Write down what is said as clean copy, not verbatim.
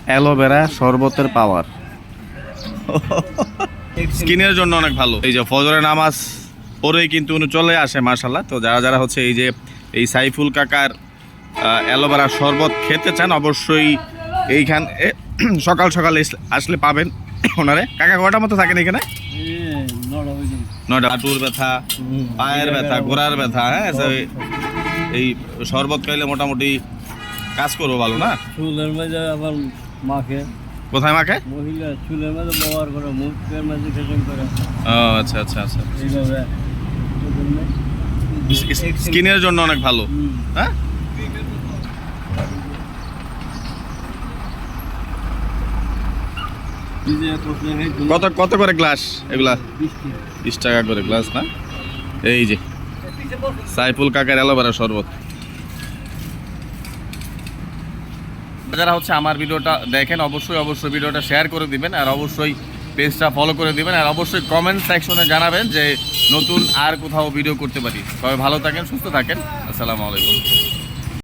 Aloe vera শরবতের পাওয়ার স্কিনের জন্য অনেক ভালো। এই যে ফজরের নামাজ পরেই কিন্তু উনি চলে আসে মাশাআল্লাহ। তো যারা যারা হচ্ছে এই যে এই সাইফুল কাকার অ্যালোভেরা শরবত খেতে চান অবশ্যই এইখানে সকাল সকাল আসলে পাবেন ওনারে। কাকা কটার মতো থাকেন এখানে? 9টা। হাঁটুর ব্যথা, পায়ের ব্যথা, গোড়ার ব্যথা, হ্যাঁ এই শরবত খাইলে মোটামুটি কাজ করবো ভালো না? চুলের মাঝে আবার মাখে। কোথায় মাখে? মহিলা চুলের মাঝে ব্যবহার করে, মুখের মাঝে ফেশন করে। ও আচ্ছা আচ্ছা আচ্ছা। এইভাবে স্কিনের জন্য অনেক ভালো। হ্যাঁ কত কত করে গ্লাস এগুলা? 20 টাকা করে গ্লাস না? এই যে সাইফুল কাকার অ্যালোভেরা শরবত। যারা হচ্ছে আমার ভিডিওটা দেখেন অবশ্যই অবশ্যই ভিডিওটা শেয়ার করে দিবেন, আর অবশ্যই পেজটা ফলো করে দিবেন, আর অবশ্যই কমেন্ট সেকশনে জানাবেন যে নতুন আর কোথাও ভিডিও করতে পারি। সবাই ভালো থাকেন, সুস্থ থাকেন। আসসালামু আলাইকুম।